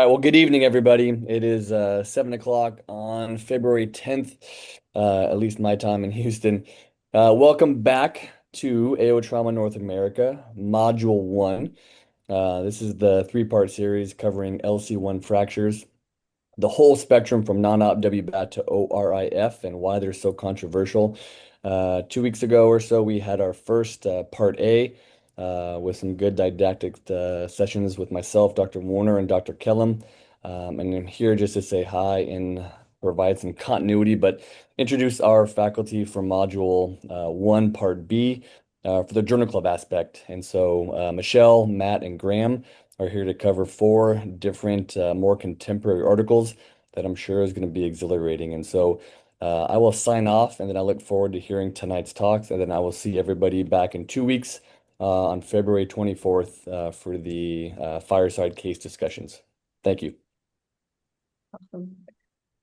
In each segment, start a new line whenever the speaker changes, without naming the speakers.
right, well, good evening, everybody. It is 7 o'clock on February 10th, at least my time in Houston. Welcome back to AO Trauma North America, Module 1. This is the three-part series covering LC-1 fractures, the whole spectrum from non-op WBAT to ORIF and why they're so controversial. 2 weeks ago or so, we had our first part A with some good didactic sessions with myself, Dr. Warner, and Dr. Kellum. And I'm here just to say hi and provide some continuity, but introduce our faculty for Module 1, Part B, for the Journal Club aspect. And so Michelle, Matt, and Graham are here to cover four different, more contemporary articles that I'm sure is going to be exhilarating. And so I will sign off, and then I look forward to hearing tonight's talks, and then I will see everybody back in 2 weeks on February 24th for the fireside case discussions. Thank you.
Awesome.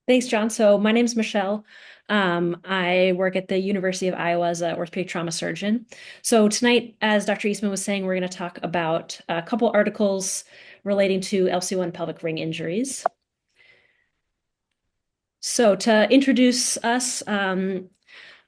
Thanks, John. So my name's Michelle. I work at the University of Iowa as an orthopedic trauma surgeon. So tonight, as Dr. Eastman was saying, we're going to talk about a couple articles relating to LC-1 pelvic ring injuries. So to introduce us, I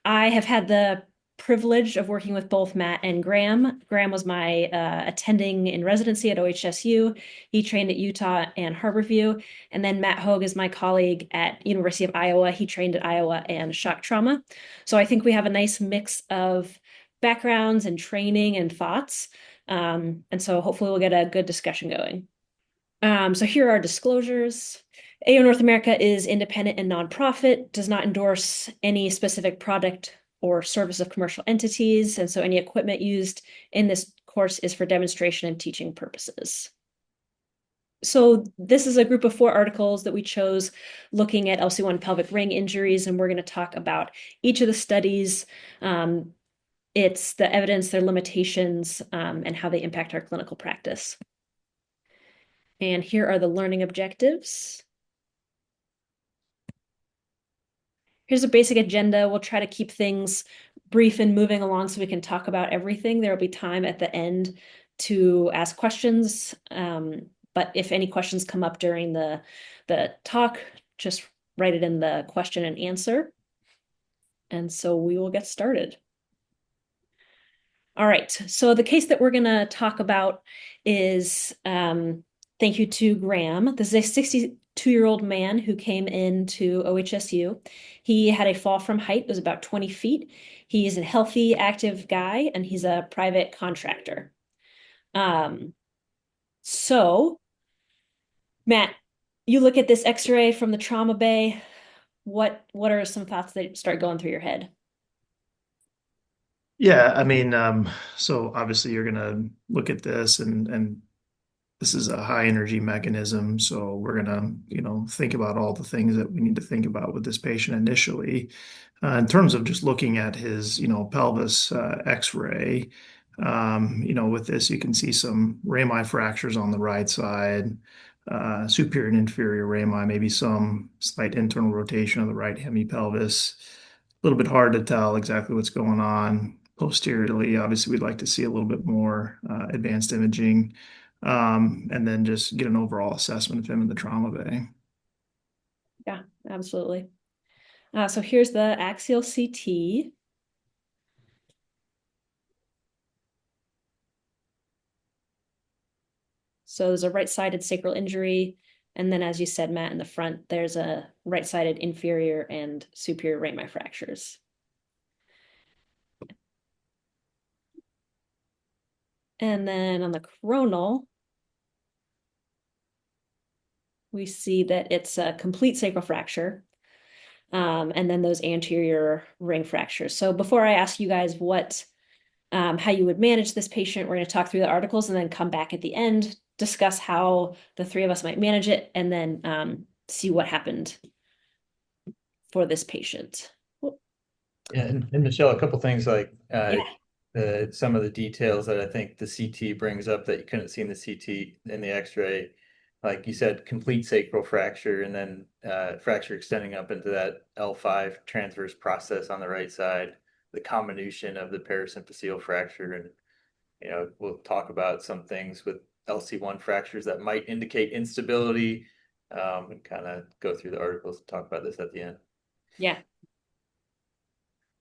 have had the privilege of working with both Matt and Graham. Graham was my attending in residency at OHSU. He trained at Utah and Harborview. And then Matt Hogue is my colleague at University of Iowa. He trained at Iowa and shock trauma. So I think we have a nice mix of backgrounds and training and thoughts. And so hopefully we'll get a good discussion going. So here are disclosures. AO North America is independent and nonprofit, does not endorse any specific product or service of commercial entities, and so any equipment used in this course is for demonstration and teaching purposes. So this is a group of four articles that we chose looking at LC-1 pelvic ring injuries, and we're going to talk about each of the studies, it's the evidence, their limitations, and how they impact our clinical practice. And here are the learning objectives. Here's a basic agenda. We'll try to keep things brief and moving along so we can talk about everything. There will be time at the end to ask questions. But if any questions come up during the talk, just write it in the question and answer. And so we will get started. All right, so the case that we're going to talk about is, thank you to Graham. This is a 62-year-old man who came into OHSU. He had a fall from height, it was about 20 feet. He's a healthy, active guy, and he's a private contractor. So, Matt, you look at this x-ray from the trauma bay. What are some thoughts that start going through your head?
Yeah, I mean, so obviously you're gonna look at this and this is a high energy mechanism. So we're gonna, think about all the things that we need to think about with this patient initially. In terms of just looking at his, pelvis X-ray, with this you can see some rami fractures on the right side, superior and inferior rami, maybe some slight internal rotation of the right hemipelvis. A little bit hard to tell exactly what's going on posteriorly. Obviously, we'd like to see a little bit more advanced imaging, and then just get an overall assessment of him in the trauma bay.
Yeah, absolutely. So here's the axial CT. So there's a right-sided sacral injury. And then, as you said, Matt, in the front, there's a right-sided inferior and superior rami fractures. And then on the coronal, we see that it's a complete sacral fracture. And then those anterior ring fractures. So before I ask you guys how you would manage this patient, we're going to talk through the articles and then come back at the end, discuss how the three of us might manage it, and then see what happened for this patient.
Yeah, and Michelle, a couple things like
Yeah.
some of the details that I think the CT brings up that you couldn't see in the CT in the X-ray. Like you said, complete sacral fracture, and then fracture extending up into that L5 transverse process on the right side. The comminution of the parasymphyseal fracture, and we'll talk about some things with LC-1 fractures that might indicate instability, and kind of go through the articles and talk about this at the end.
Yeah.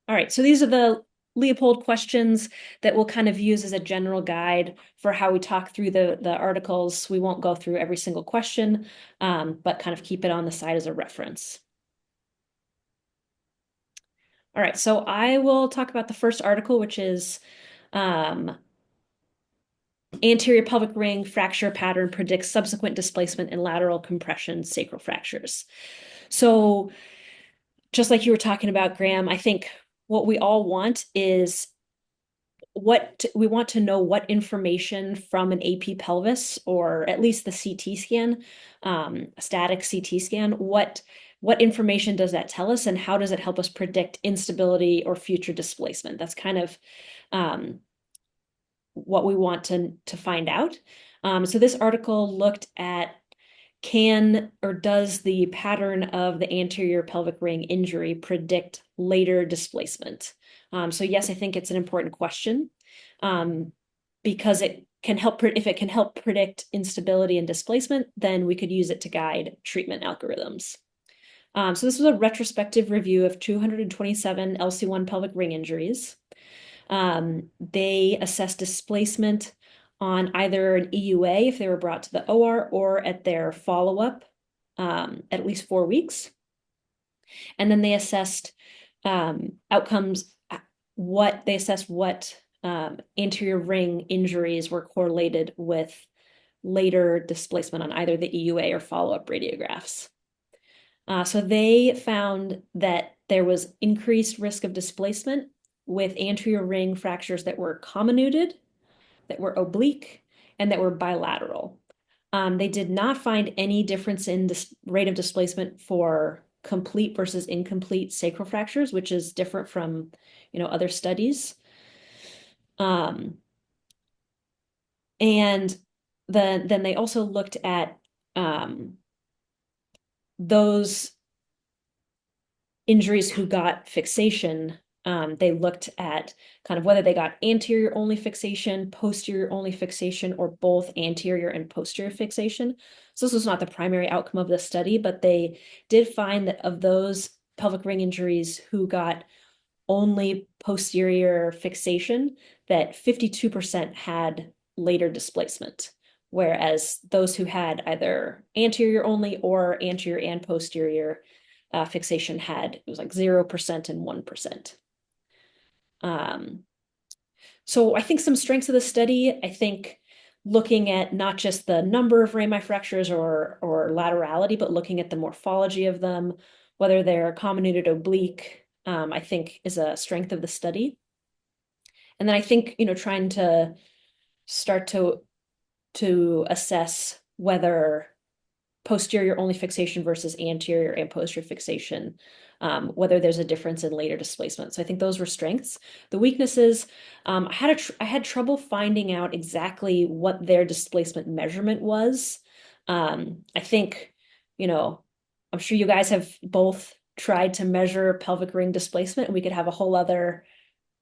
All right, so these are the Leopold questions that we'll kind of use as a general guide for how we talk through the articles. We won't go through every single question, but kind of keep it on the side as a reference. All right, so I will talk about the first article, which is anterior pelvic ring fracture pattern predicts subsequent displacement in lateral compression sacral fractures. So just like you were talking about, Graham, I think what we all want is we want to know what information from an AP pelvis, or at least the CT scan, a static CT scan, what information does that tell us, and how does it help us predict instability or future displacement? That's kind of what we want to find out. So this article looked at does the pattern of the anterior pelvic ring injury predict later displacement? So yes, I think it's an important question, because it can help, if it can help predict instability and displacement, then we could use it to guide treatment algorithms. So this was a retrospective review of 227 LC-1 pelvic ring injuries. They assessed displacement on either an EUA if they were brought to the OR, or at their follow-up at least 4 weeks. And then they assessed outcomes, what anterior ring injuries were correlated with later displacement on either the EUA or follow-up radiographs. So they found that there was increased risk of displacement with anterior ring fractures that were comminuted, that were oblique, and that were bilateral. They did not find any difference in this rate of displacement for complete versus incomplete sacral fractures, which is different from, other studies. And then they also looked at those injuries who got fixation. They looked at kind of whether they got anterior only fixation, posterior only fixation, or both anterior and posterior fixation. So this was not the primary outcome of the study, but they did find that of those pelvic ring injuries who got only posterior fixation, that 52% had later displacement, whereas those who had either anterior only or anterior and posterior fixation it was like 0% and 1%. So I think some strengths of the study, I think looking at not just the number of rami fractures or laterality, but looking at the morphology of them, whether they're comminuted oblique, I think is a strength of the study. And then I think, trying to start to assess whether posterior only fixation versus anterior and posterior fixation, whether there's a difference in later displacement. So I think those were strengths. The weaknesses, I had trouble finding out exactly what their displacement measurement was. I think, I'm sure you guys have both tried to measure pelvic ring displacement, and we could have a whole other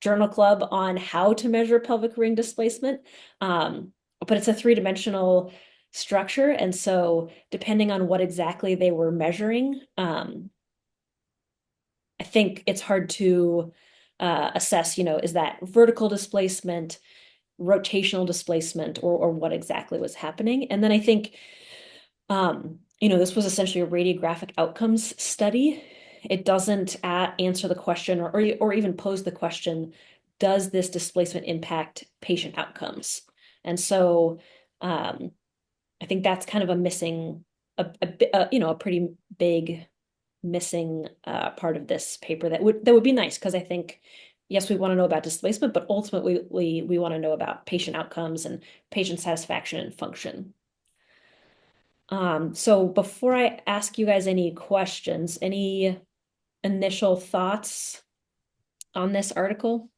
journal club on how to measure pelvic ring displacement. But it's a three-dimensional structure. And so depending on what exactly they were measuring, I think it's hard to assess, is that vertical displacement, rotational displacement, or what exactly was happening. And then I think, this was essentially a radiographic outcomes study. It doesn't answer the question or even pose the question, does this displacement impact patient outcomes? And so I think that's kind of a missing, a pretty big missing part of this paper that would be nice, because I think, yes, we want to know about displacement, but ultimately we want to know about patient outcomes and patient satisfaction and function. So before I ask you guys any questions, any initial thoughts on this article?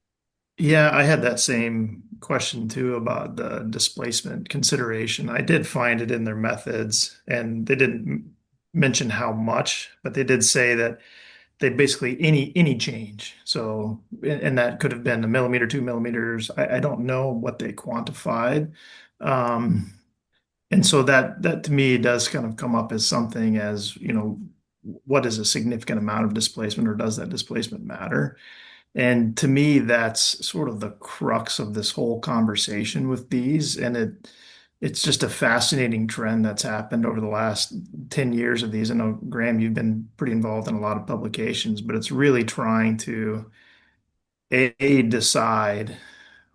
Yeah, I had that same question too about the displacement consideration. I did find it in their methods, and they didn't mention how much, but they did say that they basically any change. So, and that could have been a millimeter, 2 millimeters. I don't know what they quantified. And so that to me does kind of come up as something as, what is a significant amount of displacement, or does that displacement matter? And to me, that's sort of the crux of this whole conversation with these. And it's just a fascinating trend that's happened over the last 10 years of these. I know, Graham, you've been pretty involved in a lot of publications, but it's really trying to decide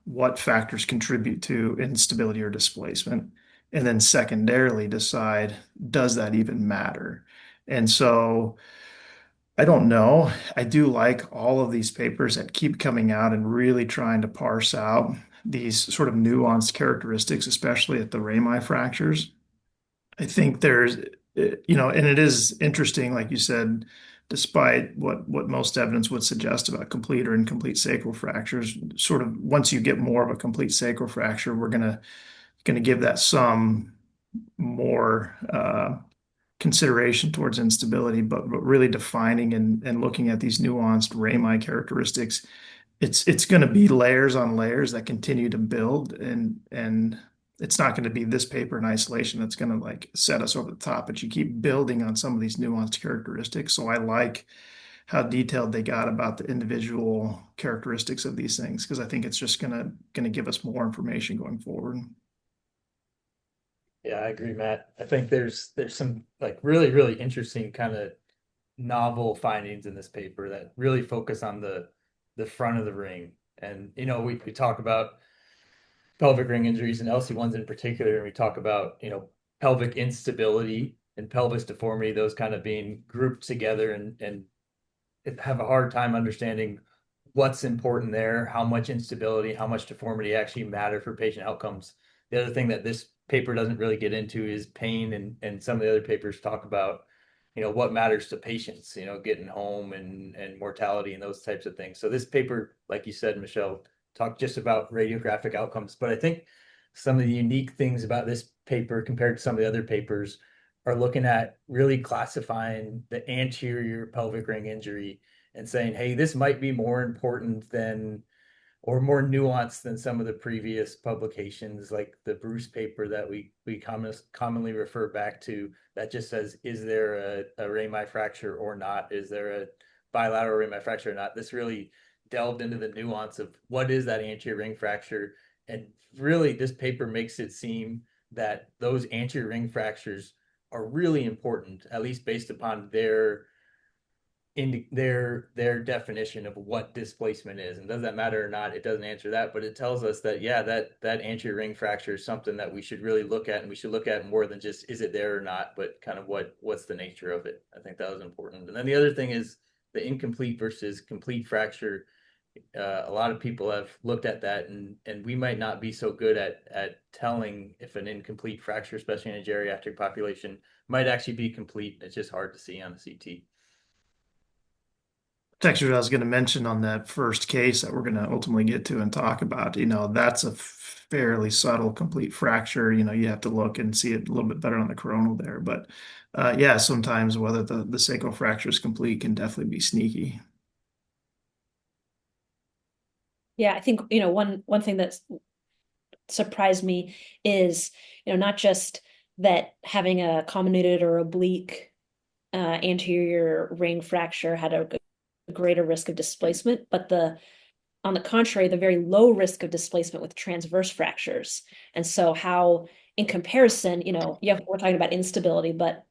what factors contribute to instability or displacement, and then secondarily decide, does that even matter? And so I don't know. I do like all of these papers that keep coming out and really trying to parse out these sort of nuanced characteristics, especially at the rami fractures. I think and it is interesting, like you said, despite what most evidence would suggest about complete or incomplete sacral fractures, sort of once you get more of a complete sacral fracture, we're gonna give that some more consideration towards instability, but really defining and looking at these nuanced rami characteristics, it's going to be layers on layers that continue to build, and it's not going to be this paper in isolation that's going to like set us over the top, but you keep building on some of these nuanced characteristics. So I like how detailed they got about the individual characteristics of these things, because I think it's just gonna give us more information going forward.
Yeah, I agree, Matt. I think there's some like really, really interesting kind of novel findings in this paper that really focus on the front of the ring. And we talk about pelvic ring injuries and LC-1s in particular, and we talk about, pelvic instability and pelvis deformity, those kind of being grouped together and have a hard time understanding what's important there, how much instability, how much deformity actually matter for patient outcomes. The other thing that this paper doesn't really get into is pain, and some of the other papers talk about, what matters to patients, getting home and mortality and those types of things. So this paper, like you said, Michelle, talked just about radiographic outcomes, but I think some of the unique things about this paper compared to some of the other papers are looking at really classifying the anterior pelvic ring injury and saying, hey, this might be more important than or more nuanced than some of the previous publications, like the Bruce paper that we commonly refer back to, that just says, is there a rami fracture or not? Is there a bilateral rami fracture or not? This really delved into the nuance of what is that anterior ring fracture. And really, this paper makes it seem that those anterior ring fractures are really important, at least based upon their definition of what displacement is. And does that matter or not? It doesn't answer that, but it tells us that, yeah, that anterior ring fracture is something that we should really look at, and we should look at more than just is it there or not, but kind of what's the nature of it. I think that was important. And then the other thing is the incomplete versus complete fracture. A lot of people have looked at that, and we might not be so good at telling if an incomplete fracture, especially in a geriatric population, might actually be complete. It's just hard to see on a CT.
That's actually what I was going to mention on that first case that we're going to ultimately get to and talk about. That's a fairly subtle complete fracture. You have to look and see it a little bit better on the coronal there. But yeah, sometimes whether the sacral fracture is complete can definitely be sneaky.
Yeah, I think, one thing that surprised me is, not just that having a comminuted or oblique anterior ring fracture had a greater risk of displacement, but on the contrary, the very low risk of displacement with transverse fractures. And so how, in comparison, we're talking about instability, but,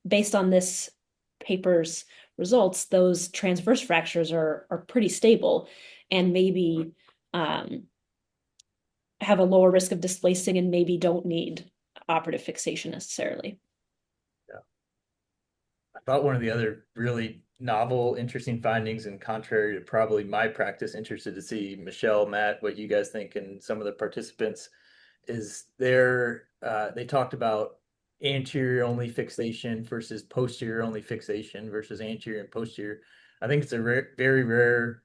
based on this paper's results, those transverse fractures are pretty stable and maybe have a lower risk of displacing and maybe don't need operative fixation necessarily.
Yeah. I thought one of the other really novel, interesting findings, and contrary to probably my practice, interested to see, Michelle, Matt, what you guys think, and some of the participants, is they talked about anterior only fixation versus posterior only fixation versus anterior and posterior. I think it's a very rare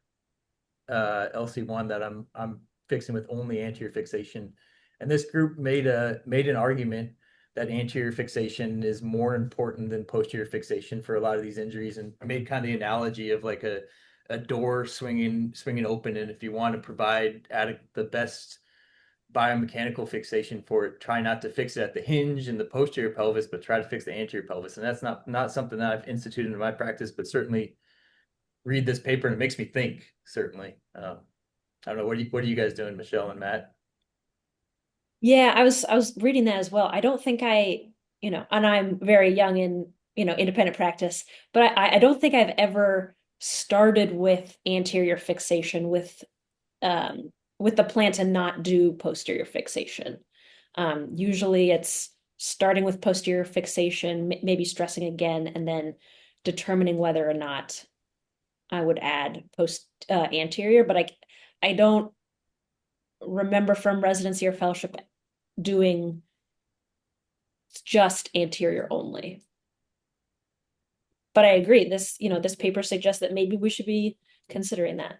LC-1 that I'm fixing with only anterior fixation. And this group made an argument that anterior fixation is more important than posterior fixation for a lot of these injuries, and made kind of the analogy of like a door swinging open, and if you want to provide the best biomechanical fixation for it. Try not to fix it at the hinge in the posterior pelvis, but try to fix the anterior pelvis. And that's not something that I've instituted in my practice, but certainly read this paper and it makes me think, certainly. I don't know, what are you guys doing, Michelle and Matt?
Yeah, I was reading that as well. I don't think and I'm very young in, independent practice, but I don't think I've ever started with anterior fixation with the plan to not do posterior fixation. Usually it's starting with posterior fixation, maybe stressing again, and then determining whether or not I would add post anterior, but I don't remember from residency or fellowship doing just anterior only. But I agree, this paper suggests that maybe we should be considering that.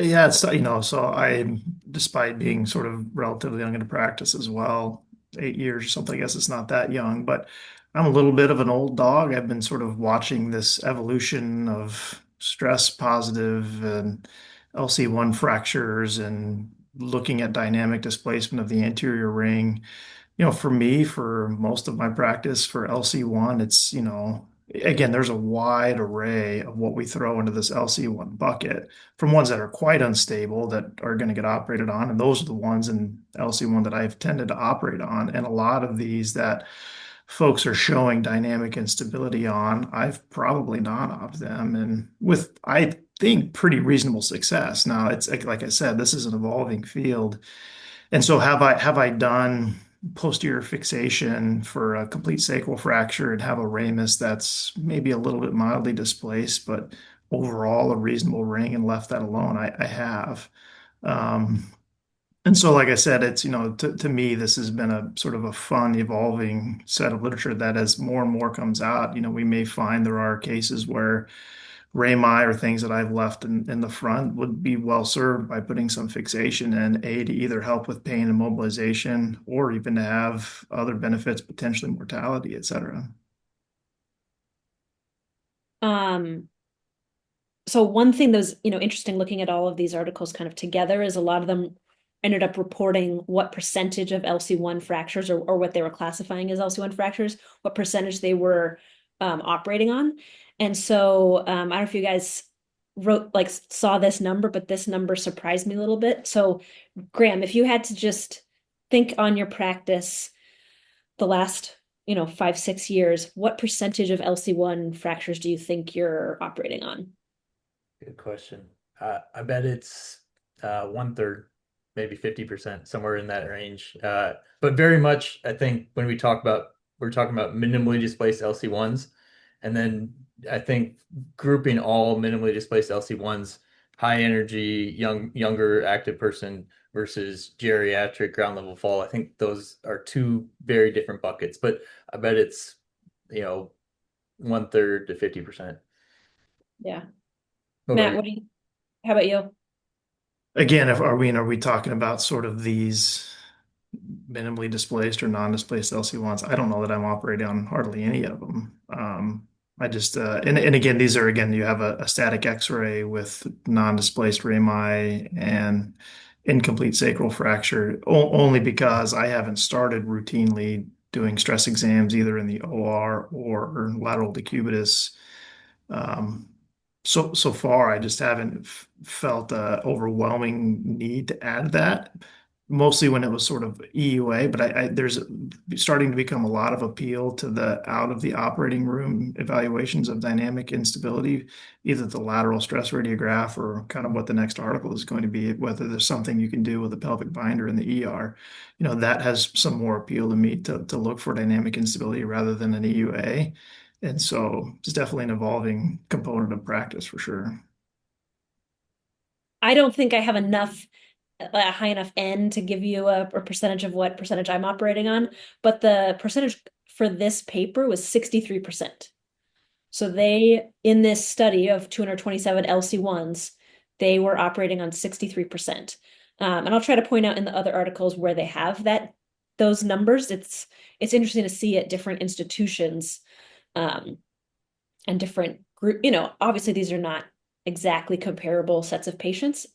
Yeah, it's, so despite being sort of relatively young into practice as well, 8 years or something, I guess it's not that young, but I'm a little bit of an old dog. I've been sort of watching this evolution of stress positive and LC-1 fractures and looking at dynamic displacement of the anterior ring. For me, for most of my practice for LC-1, it's, again, there's a wide array of what we throw into this LC-1 bucket, from ones that are quite unstable that are going to get operated on. And those are the ones in LC-1 that I've tended to operate on. And a lot of these that folks are showing dynamic instability on, I've probably non-opted them, and with, I think, pretty reasonable success. Now, it's like I said, this is an evolving field. And so have I done posterior fixation for a complete sacral fracture and have a ramus that's maybe a little bit mildly displaced, but overall a reasonable ring, and left that alone? I have. Um, and so, like I said, it's, to me, this has been a sort of a fun, evolving set of literature that as more and more comes out, we may find there are cases where rami or things that I've left in the front would be well served by putting some fixation in, to either help with pain and mobilization, or even to have other benefits, potentially mortality, et cetera.
So one thing that was, interesting looking at all of these articles kind of together is a lot of them ended up reporting what percentage of LC-1 fractures, or what they were classifying as LC-1 fractures, what percentage they were operating on. And so I don't know if you guys saw this number, but this number surprised me a little bit. So Graham, if you had to just think on your practice the last 5-6 years, what percentage of LC-1 fractures do you think you're operating on?
Good question. I bet it's 1/3, maybe 50%, somewhere in that range. But very much, I think when we're talking about minimally displaced LC-1s, and then I think grouping all minimally displaced LC-1s, high energy, younger active person versus geriatric ground level fall. I think those are two very different buckets, but I bet it's, 1/3 to 50%.
Yeah.
What about
Matt,
you?
how about you?
Again, are we talking about sort of these minimally displaced or non-displaced LC-1s? I don't know that I'm operating on hardly any of them. I just and again, these are, again, you have a static X-ray with non-displaced rami and incomplete sacral fracture, only because I haven't started routinely doing stress exams either in the OR or lateral decubitus. Um, so far, I just haven't felt a overwhelming need to add that. Mostly when it was sort of EUA, but there's starting to become a lot of appeal to the out of the operating room evaluations of dynamic instability, either the lateral stress radiograph or kind of what the next article is going to be, whether there's something you can do with a pelvic binder in the ER. That has some more appeal to me to look for dynamic instability rather than an EUA. And so it's definitely an evolving component of practice for sure.
I don't think I have a high enough N to give you a percentage of what percentage I'm operating on, but the percentage for this paper was 63%. So in this study of 227 LC-1s, they were operating on 63%. And I'll try to point out in the other articles where they have those numbers. It's interesting to see at different institutions, and different group, obviously these are not exactly comparable sets of patients.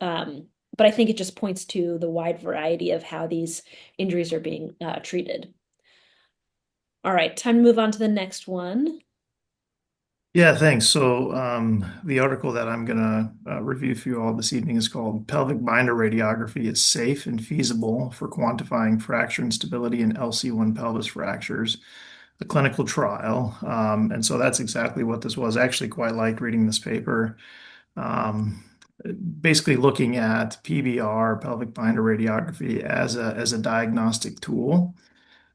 But I think it just points to the wide variety of how these injuries are being treated. All right, time to move on to the next one.
Yeah, thanks. So the article that I'm going to review for you all this evening is called Pelvic Binder Radiography is Safe and Feasible for Quantifying Fracture Instability in LC-1 Pelvis Fractures, a Clinical Trial. And so that's exactly what this was. I actually quite liked reading this paper. Um, Basically looking at PBR, pelvic binder radiography, as a diagnostic tool.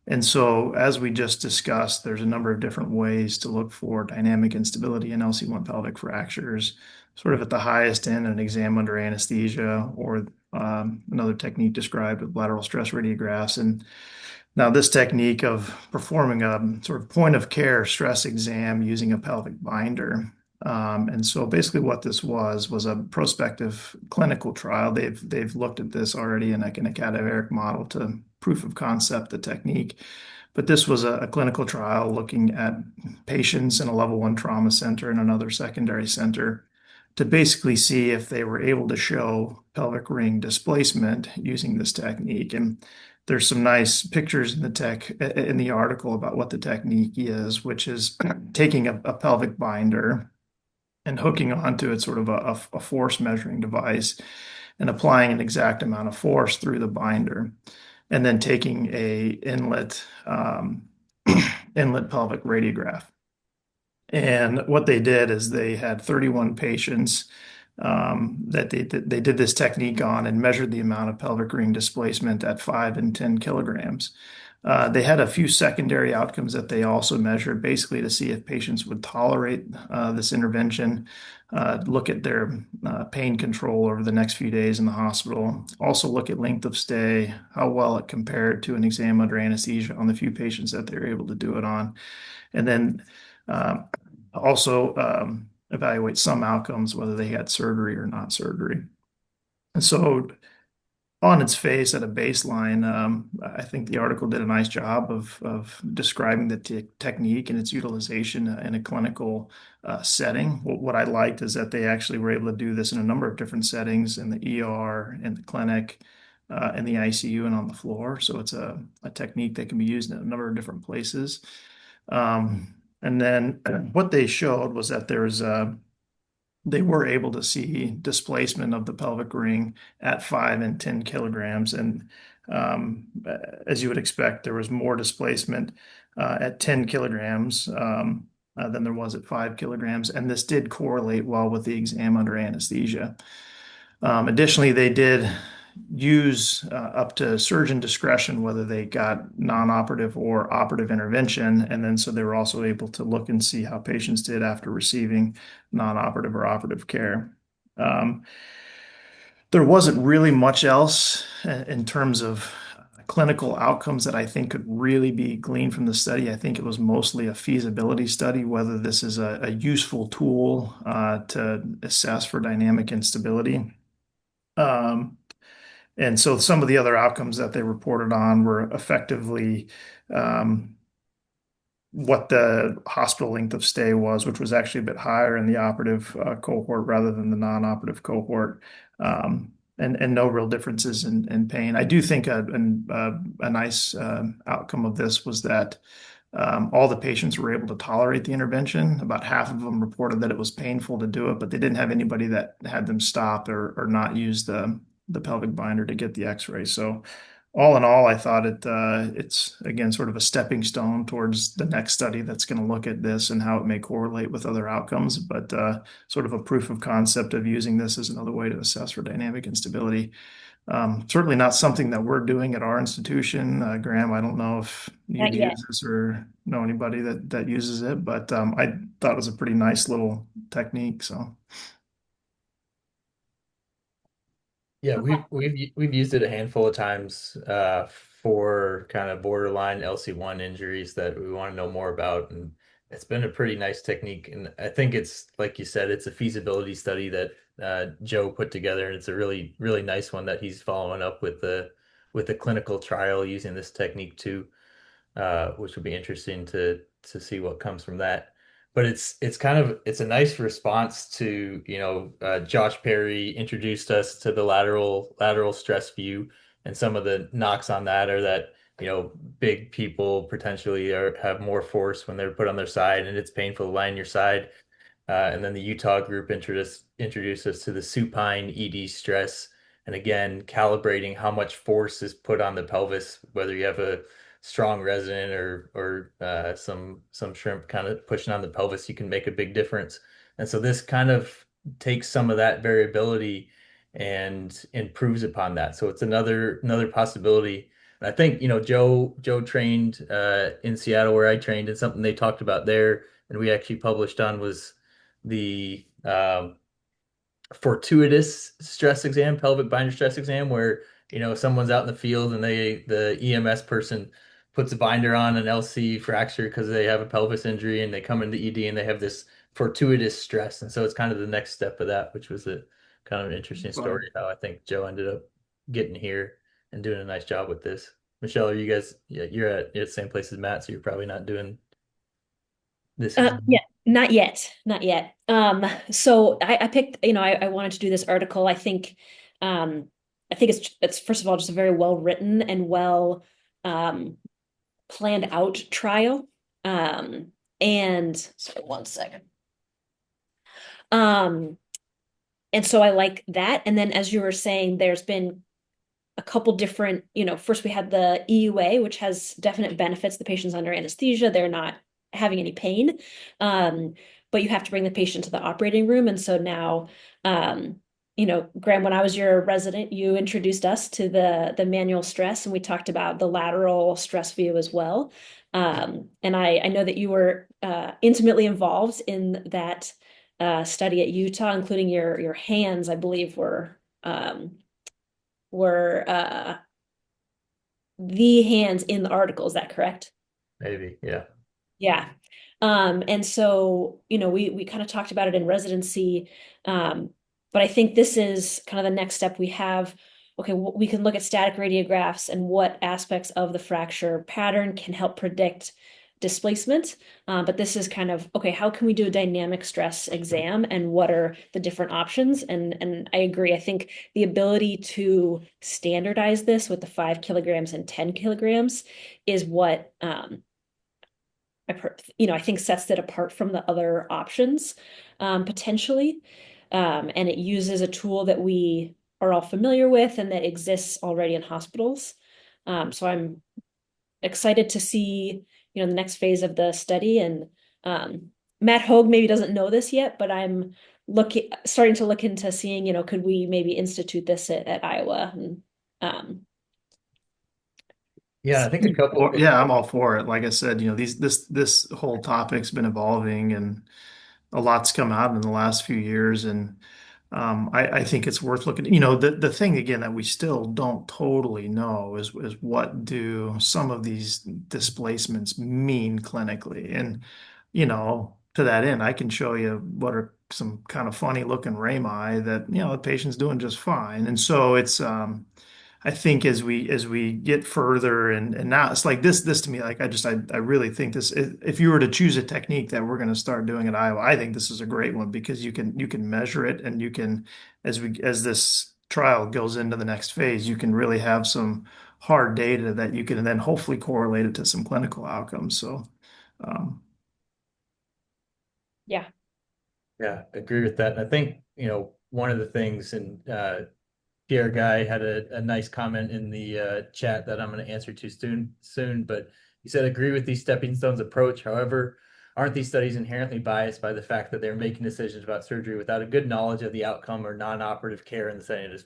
And so, as we just discussed, there's a number of different ways to look for dynamic instability in LC-1 pelvic fractures, sort of at the highest end, an exam under anesthesia, or another technique described with lateral stress radiographs. And now, this technique of performing a sort of point of care stress exam using a pelvic binder. And so basically what this was a prospective clinical trial. They've looked at this already in like in a cadaveric model to proof of concept the technique. But this was a clinical trial looking at patients in a level one trauma center and another secondary center to basically see if they were able to show pelvic ring displacement using this technique. And there's some nice pictures in the article about what the technique is, which is taking a pelvic binder and hooking onto it sort of a force measuring device and applying an exact amount of force through the binder, and then taking a inlet pelvic radiograph. And what they did is they had 31 patients that they did this technique on and measured the amount of pelvic ring displacement at 5 and 10 kilograms. They had a few secondary outcomes that they also measured, basically to see if patients would tolerate this intervention, look at their pain control over the next few days in the hospital, also look at length of stay, how well it compared to an exam under anesthesia on the few patients that they were able to do it on, and then uh, also evaluate some outcomes, whether they had surgery or not surgery. And so on its face at a baseline, I think the article did a nice job of describing the technique and its utilization in a clinical setting. What I liked is that they actually were able to do this in a number of different settings in the ER, in the clinic, in the ICU, and on the floor. So it's a technique that can be used in a number of different places. And then what they showed was that they were able to see displacement of the pelvic ring at 5 and 10 kilograms. And as you would expect, there was more displacement at 10 kilograms than there was at 5 kilograms. And this did correlate well with the exam under anesthesia. Additionally, they did use up to surgeon discretion whether they got non-operative or operative intervention. And then so they were also able to look and see how patients did after receiving non-operative or operative care. Um, there wasn't really much else in terms of clinical outcomes that I think could really be gleaned from the study. I think it was mostly a feasibility study, whether this is a useful tool to assess for dynamic instability. Um, and so some of the other outcomes that they reported on were effectively um, what the hospital length of stay was, which was actually a bit higher in the operative cohort rather than the non-operative cohort, and no real differences in pain. I do think a nice outcome of this was that all the patients were able to tolerate the intervention. About half of them reported that it was painful to do it, but they didn't have anybody that had them stop or not use the pelvic binder to get the X-ray. So all in all, I thought it's again sort of a stepping stone towards the next study that's going to look at this and how it may correlate with other outcomes, but sort of a proof of concept of using this as another way to assess for dynamic instability. Certainly not something that we're doing at our institution. Graham, I don't know if
Not
you've
yet.
used this or know anybody that uses it, but I thought it was a pretty nice little technique. So
Yeah, we've used it a handful of times for kind of borderline LC-1 injuries that we want to know more about, and it's been a pretty nice technique. And I think it's like you said, it's a feasibility study that Joe put together, and it's a really nice one that he's following up with the clinical trial using this technique too, which will be interesting to see what comes from that. but it's a nice response to, Josh Perry introduced us to the lateral stress view, and some of the knocks on that are that, big people potentially have more force when they're put on their side, and it's painful to lie on your side. And then the Utah group introduced us to the supine ED stress. And again, calibrating how much force is put on the pelvis, whether you have a strong resident or some shrimp kind of pushing on the pelvis, you can make a big difference. And so this kind of takes some of that variability and improves upon that. So it's another possibility. And I think, Joe trained in Seattle where I trained, and something they talked about there and we actually published on was the fortuitous stress exam, pelvic binder stress exam, where someone's out in the field and the EMS person puts a binder on an LC fracture because they have a pelvis injury and they come into ED and they have this fortuitous stress, and so it's kind of the next step of that, which was a kind of an interesting
Fun.
story how I think Joe ended up getting here and doing a nice job with this. Michelle, are you guys? Yeah, you're at the same place as Matt, so you're probably not doing this
Yeah,
exam.
not yet, not yet. So I picked, I wanted to do this article. Um, I think it's first of all just a very well written and well um, planned out trial. And so one second. Um, and so I like that. And then as you were saying, there's been a couple different, first we had the EUA, which has definite benefits. The patient's under anesthesia, they're not having any pain. Um, but you have to bring the patient to the operating room. And so now, Graham, when I was your resident, you introduced us to the manual stress, and we talked about the lateral stress view as well. And I know that you were intimately involved in that study at Utah, including your hands, I believe, were the hands in the article. Is that correct?
Maybe, yeah.
Yeah. And so, we kind of talked about it in residency. But I think this is kind of the next step we have. Okay, we can look at static radiographs and what aspects of the fracture pattern can help predict displacement. But this is kind of, okay, how can we do a dynamic stress exam and what are the different options? And I agree. I think the ability to standardize this with the 5 kilograms and 10 kilograms is what I think sets it apart from the other options, potentially. And it uses a tool that we are all familiar with and that exists already in hospitals. So I'm excited to see, the next phase of the study. And Matt Hogue maybe doesn't know this yet, but I'm starting to look into seeing, could we maybe institute this at Iowa? And
Yeah, I think a couple things.
Yeah, I'm all for it. Like I said, this whole topic's been evolving and a lot's come out in the last few years, and I think it's worth looking. The thing again that we still don't totally know is what do some of these displacements mean clinically, and to that end, I can show you what are some kind of funny looking rami that the patient's doing just fine, and so it's I think as we get further and now it's like this to me, like I really think this, if you were to choose a technique that we're going to start doing at Iowa, I think this is a great one because you can measure it, and you can, as this trial goes into the next phase, you can really have some hard data that you can then hopefully correlate it to some clinical outcomes. So um,
yeah.
Yeah, agree with that. And I think, one of the things, and Pierre Guy had a nice comment in the chat that I'm going to answer to soon, but he said, agree with these stepping stones approach. However, aren't these studies inherently biased by the fact that they're making decisions about surgery without a good knowledge of the outcome or non-operative care in the setting of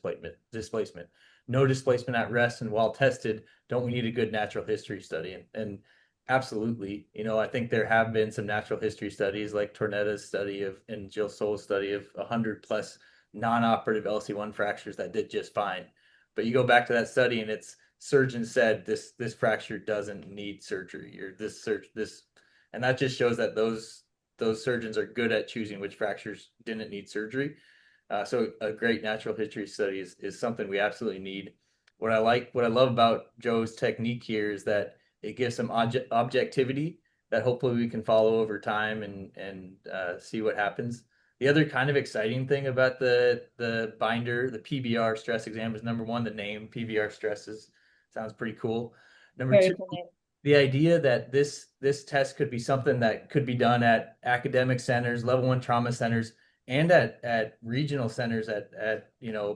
displacement? No displacement at rest, and while tested, don't we need a good natural history study? And absolutely, I think there have been some natural history studies like Tornetta's study and Jill Soul's study of 100 plus non-operative LC-1 fractures that did just fine. But you go back to that study and it's surgeon said this fracture doesn't need surgery, or this, and that just shows that those surgeons are good at choosing which fractures didn't need surgery. So a great natural history study is something we absolutely need. What I love about Joe's technique here is that it gives some objectivity that hopefully we can follow over time and see what happens. The other kind of exciting thing about the binder, the PBR stress exam, is number one, the name PBR stresses sounds pretty cool. Number
Very
two,
cool name.
the idea that this test could be something that could be done at academic centers, level one trauma centers, and at regional centers at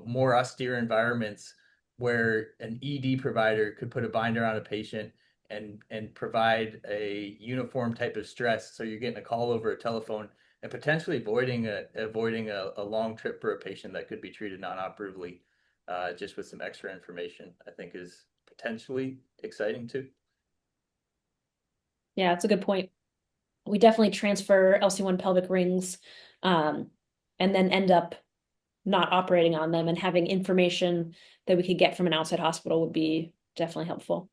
more austere environments where an ED provider could put a binder on a patient and provide a uniform type of stress, so you're getting a call over a telephone and potentially avoiding a long trip for a patient that could be treated non-operatively, just with some extra information, I think is potentially exciting too.
Yeah, it's a good point. We definitely transfer LC-1 pelvic rings, and then end up not operating on them, and having information that we could get from an outside hospital would be definitely helpful.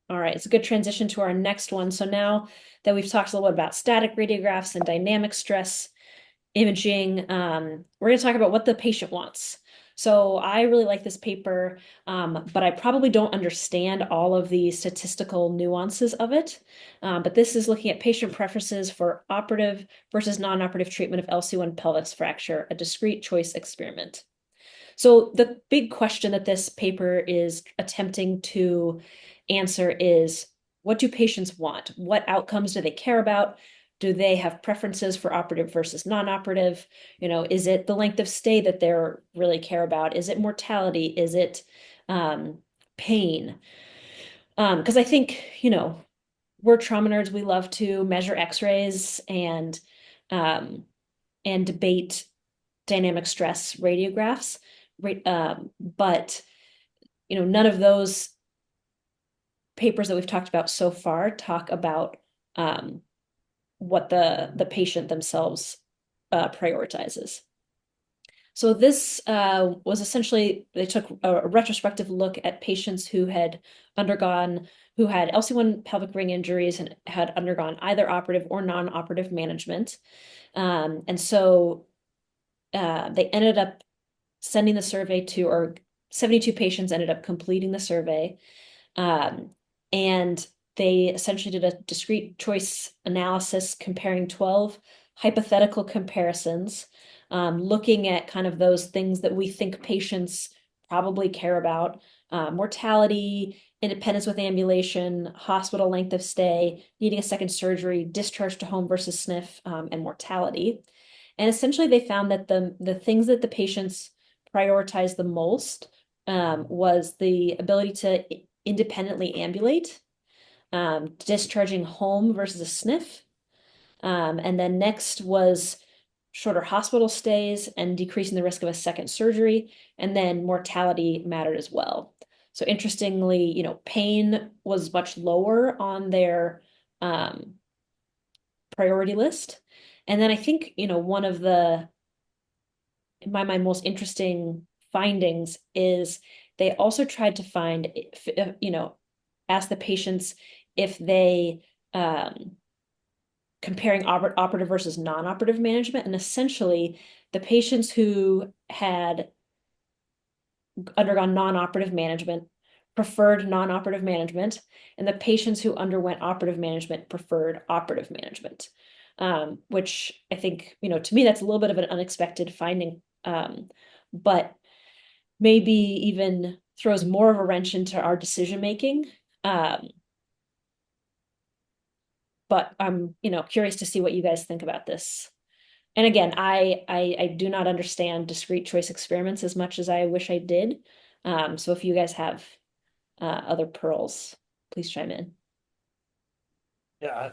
All right, it's a good transition to our next one. So now that we've talked a little bit about static radiographs and dynamic stress imaging, we're going to talk about what the patient wants. So I really like this paper, but I probably don't understand all of the statistical nuances of it. But this is looking at patient preferences for operative versus non-operative treatment of LC-1 pelvis fracture, a discrete choice experiment. So the big question that this paper is attempting to answer is, what do patients want? What outcomes do they care about? Do they have preferences for operative versus non-operative? Is it the length of stay that they're really care about? Is it mortality? Is it pain? Because I think, we're trauma nerds. We love to measure X-rays um, and debate dynamic stress radiographs. But none of those papers that we've talked about so far talk about what the patient themselves prioritizes. So this was essentially, they took a retrospective look at patients who had LC-1 pelvic ring injuries and had undergone either operative or non-operative management. And so they ended up sending the survey or 72 patients ended up completing the survey. And they essentially did a discrete choice analysis comparing 12 hypothetical comparisons, looking at kind of those things that we think patients probably care about: mortality, independence with ambulation, hospital length of stay, needing a second surgery, discharge to home versus SNF, and mortality. And essentially, they found that the things that the patients prioritized the most was the ability to independently ambulate, discharging home versus a SNF. And then next was shorter hospital stays and decreasing the risk of a second surgery. And then mortality mattered as well. So interestingly, pain was much lower on their priority list. And then I think, one of the, in my mind, most interesting findings is they also tried to find, ask the patients if they comparing operative versus non-operative management. And essentially, the patients who had undergone non-operative management preferred non-operative management, and the patients who underwent operative management preferred operative management, which I think, to me, that's a little bit of an unexpected finding, but maybe even throws more of a wrench into our decision making. But I'm, curious to see what you guys think about this. And again, I do not understand discrete choice experiments as much as I wish I did. So if you guys have other pearls, please chime in.
Yeah,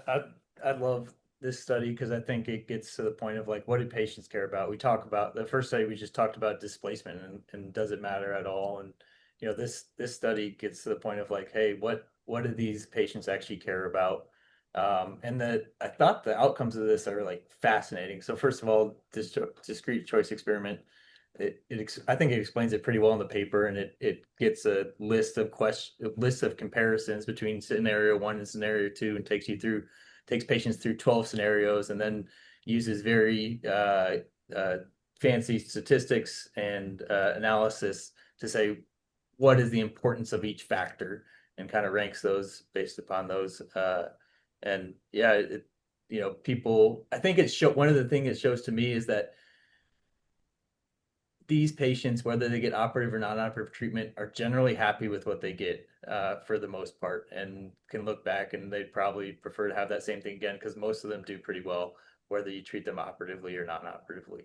I love this study because I think it gets to the point of like, what do patients care about? We talk about the first study, we just talked about displacement and does it matter at all? And this study gets to the point of like, hey, what do these patients actually care about? And I thought the outcomes of this are like fascinating. So first of all, this discrete choice experiment, I think it explains it pretty well in the paper, and it gets a list of comparisons between scenario 1 and scenario 2, and takes patients through 12 scenarios, and then uses very fancy statistics and analysis to say what is the importance of each factor. and kind of ranks those based upon those. And yeah, people, I think one of the things it shows to me is that these patients, whether they get operative or non-operative treatment, are generally happy with what they get for the most part, and can look back and they'd probably prefer to have that same thing again, because most of them do pretty well, whether you treat them operatively or non-operatively,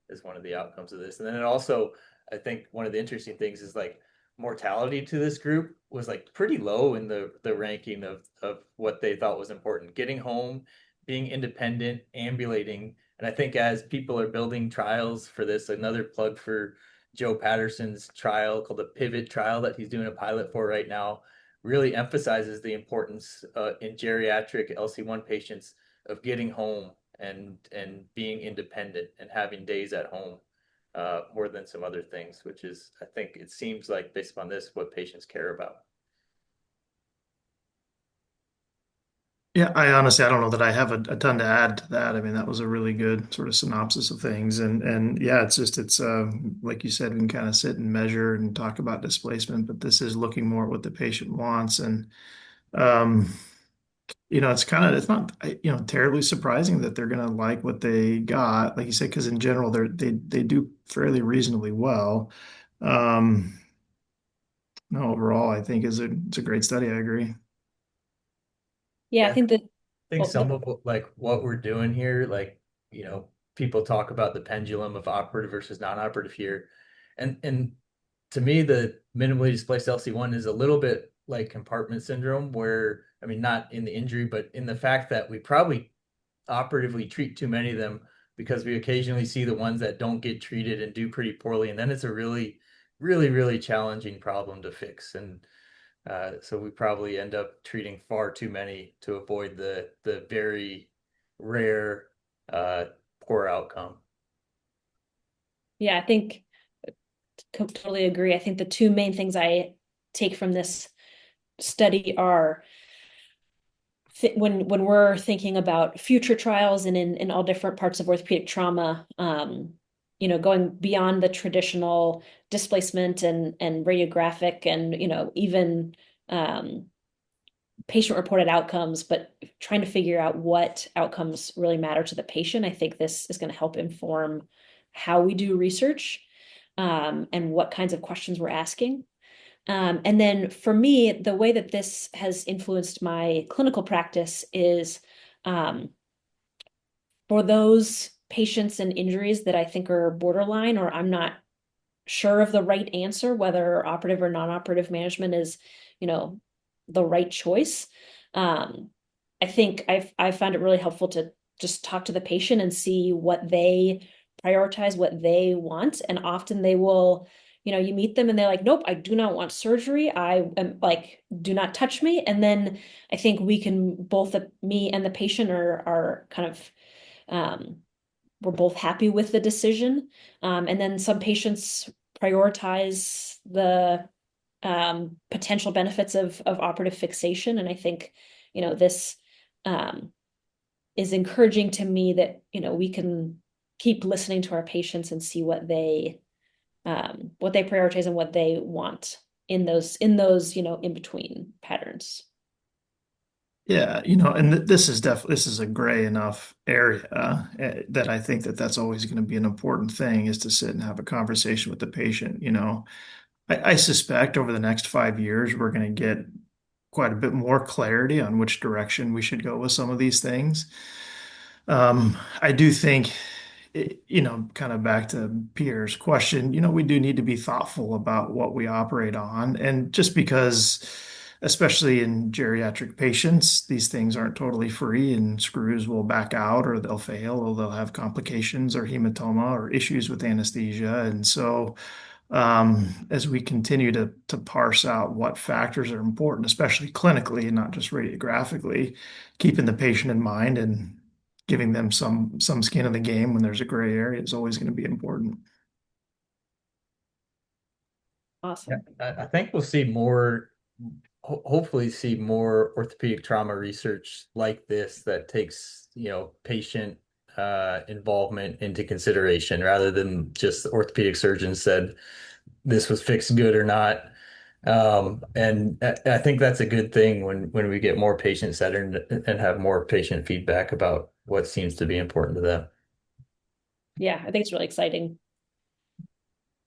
is one of the outcomes of this. And then it also, I think one of the interesting things is like mortality to this group was like pretty low in the ranking of what they thought was important. Getting home, being independent, ambulating. And I think as people are building trials for this, another plug for Joe Patterson's trial called the Pivot trial that he's doing a pilot for right now, really emphasizes the importance in geriatric LC-1 patients of getting home and being independent and having days at home more than some other things, which is, I think it seems like based upon this, what patients care about.
Yeah, I honestly, I don't know that I have a ton to add to that. I mean, that was a really good sort of synopsis of things. And yeah, it's like you said, we can kind of sit and measure and talk about displacement, but this is looking more at what the patient wants. And um, it's not, terribly surprising that they're going to like what they got, like you said, because in general, they do fairly reasonably well. Um, no, overall, I think it's a great study. I agree.
Yeah, I
Yeah,
think that,
I think
well,
some of like what we're doing here, like, people talk about the pendulum of operative versus non-operative here. And to me, the minimally displaced LC-1 is a little bit like compartment syndrome, where, I mean, not in the injury, but in the fact that we probably operatively treat too many of them, because we occasionally see the ones that don't get treated and do pretty poorly. And then it's a really, really, really challenging problem to fix. And so we probably end up treating far too many to avoid the very rare uh, poor outcome.
yeah, I think totally agree. I think the two main things I take from this study are when we're thinking about future trials and in all different parts of orthopedic trauma, going beyond the traditional displacement and radiographic and, even patient-reported outcomes, but trying to figure out what outcomes really matter to the patient. I think this is going to help inform how we do research, and what kinds of questions we're asking. And then for me, the way that this has influenced my clinical practice is, for those patients and injuries that I think are borderline, or I'm not sure of the right answer, whether operative or non-operative management is, the right choice. Um, I think I found it really helpful to just talk to the patient and see what they prioritize, what they want. And often they will, you meet them and they're like, nope, I do not want surgery. I am like, do not touch me. And then I think we can both, me and the patient are kind of, we're both happy with the decision. And then some patients prioritize the potential benefits of operative fixation. And I think, this is encouraging to me that, we can keep listening to our patients and see what they prioritize and what they want in those, in between patterns.
Yeah, and this is a gray enough area that I think that's always going to be an important thing, is to sit and have a conversation with the patient. I suspect over the next 5 years we're going to get quite a bit more clarity on which direction we should go with some of these things. I do think, kind of back to Pierre's question, we do need to be thoughtful about what we operate on. And just because, especially in geriatric patients, these things aren't totally free, and screws will back out or they'll fail or they'll have complications or hematoma or issues with anesthesia. And so, as we continue to parse out what factors are important, especially clinically and not just radiographically, keeping the patient in mind and giving them some skin in the game when there's a gray area is always going to be important.
Yeah,
Awesome.
I think we'll see more, hopefully see more orthopedic trauma research like this that takes, patient involvement into consideration, rather than just the orthopedic surgeon said this was fixed good or not. And I think that's a good thing when we get more patient centered and have more patient feedback about what seems to be important to them.
Yeah, I think it's really exciting.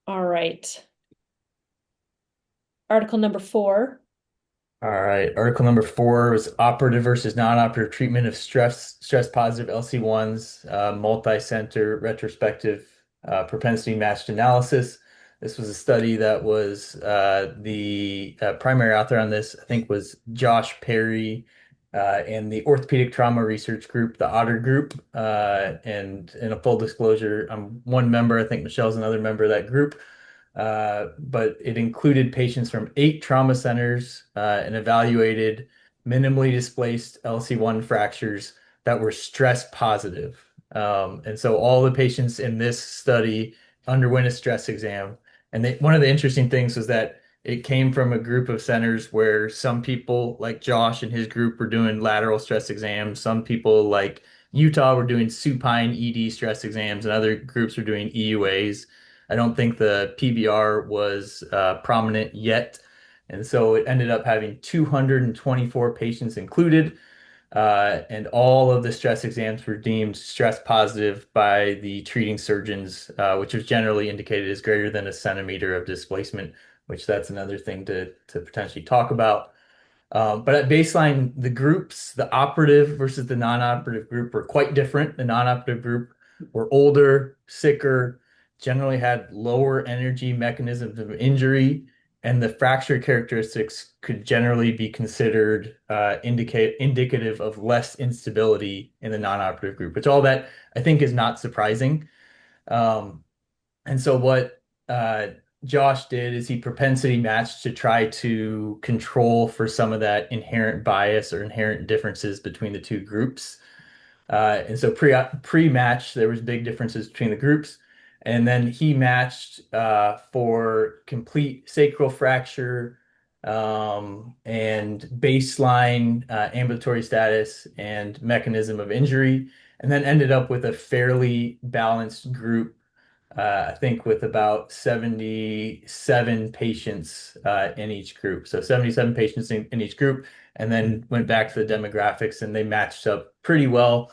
All right. Article number 4.
All right. Article number 4 is operative versus non-operative treatment of stress positive LC-1s, multi-center retrospective propensity matched analysis. This was a study that was the primary author on this, I think, was Josh Perry and the Orthopedic Trauma Research Group, the Otter Group. And in a full disclosure, I'm one member. I think Michelle's another member of that group. But it included patients from 8 trauma centers and evaluated minimally displaced LC-1 fractures that were stress positive. And so all the patients in this study underwent a stress exam. And one of the interesting things was that it came from a group of centers where some people, like Josh and his group, were doing lateral stress exams. Some people, like Utah, were doing supine ED stress exams, and other groups were doing EUAs. I don't think the PBR was prominent yet. And so it ended up having 224 patients included, and all of the stress exams were deemed stress positive by the treating surgeons, which was generally indicated as greater than a centimeter of displacement, which that's another thing to potentially talk about. But at baseline, the groups, the operative versus the non-operative group, were quite different. The non-operative group were older, sicker, generally had lower energy mechanisms of injury, and the fracture characteristics could generally be considered indicative of less instability in the non-operative group, which all that I think is not surprising. Um, and so what Josh did is he propensity matched to try to control for some of that inherent bias or inherent differences between the two groups. And so pre-match, there was big differences between the groups. And then he matched for complete sacral fracture and baseline ambulatory status and mechanism of injury, and then ended up with a fairly balanced group, I think with about 77 patients in each group. So 77 patients in each group, and then went back to the demographics and they matched up pretty well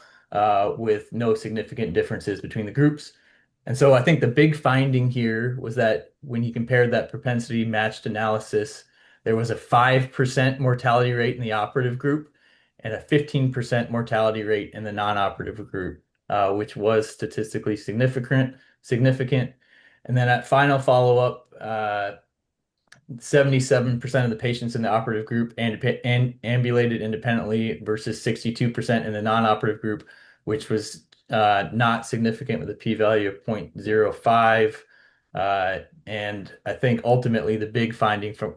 with no significant differences between the groups. And so I think the big finding here was that when you compared that propensity matched analysis, there was a 5% mortality rate in the operative group and a 15% mortality rate in the non-operative group, which was statistically significant. And then at final follow-up, 77% of the patients in the operative group and ambulated independently versus 62% in the non-operative group, which was not significant with a p-value of 0.05. And I think ultimately the big finding from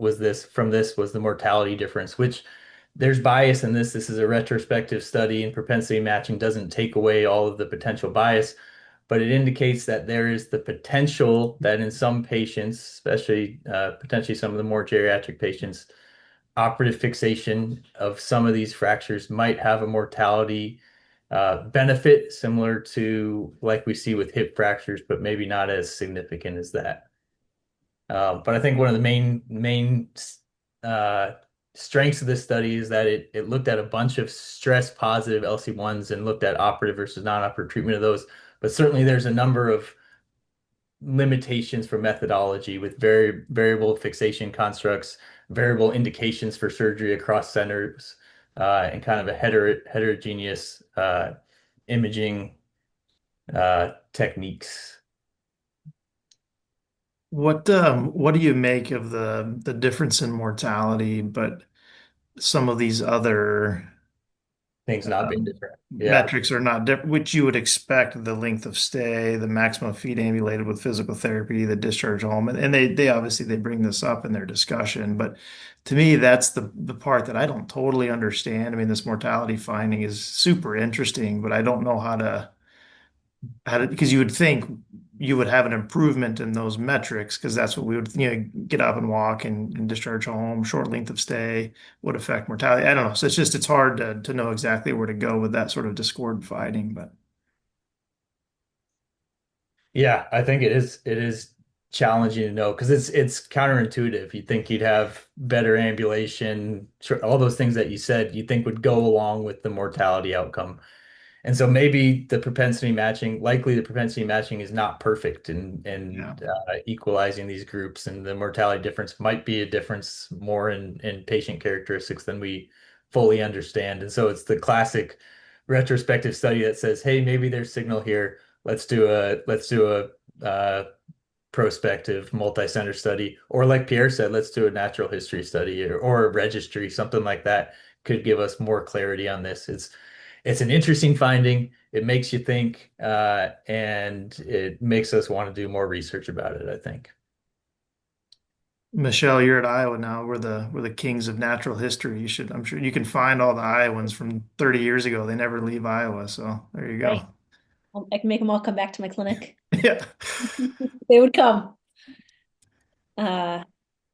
this was the mortality difference, which there's bias in this. This is a retrospective study, and propensity matching doesn't take away all of the potential bias, but it indicates that there is the potential that in some patients, especially potentially some of the more geriatric patients, operative fixation of some of these fractures might have a mortality benefit similar to like we see with hip fractures, but maybe not as significant as that. But I think one of the main uh, strengths of this study is that it looked at a bunch of stress positive LC-1s and looked at operative versus non-operative treatment of those. But certainly there's a number of limitations for methodology with variable fixation constructs, variable indications for surgery across centers, and kind of a heterogeneous imaging techniques.
What do you make of the difference in mortality, but some of these other
Things not being different. Yeah.
metrics are not different, which you would expect, the length of stay, the maximum feet ambulated with physical therapy, the discharge home. And they obviously they bring this up in their discussion, but to me, that's the part that I don't totally understand. I mean, this mortality finding is super interesting, but I don't know how to because you would think you would have an improvement in those metrics because that's what we would get up and walk and discharge home, short length of stay would affect mortality. I don't know. So it's hard to know exactly where to go with that sort of discord fighting, but
Yeah, I think it is challenging to know because it's counterintuitive. You'd think you'd have better ambulation, all those things that you said, you think would go along with the mortality outcome. And so maybe likely the propensity matching is not perfect
Yeah.
in equalizing these groups, and the mortality difference might be a difference more in patient characteristics than we fully understand. And so it's the classic retrospective study that says, hey, maybe there's signal here. Let's do a prospective multi-center study, or like Pierre said, let's do a natural history study or a registry, something like that could give us more clarity on this. It's an interesting finding. It makes you think, and it makes us want to do more research about it, I think.
Michelle, you're at Iowa now. We're the kings of natural history. I'm sure you can find all the Iowans from 30 years ago. They never leave Iowa, so there you go.
Right. I can make them all come back to my clinic.
Yeah.
They would come. Uh,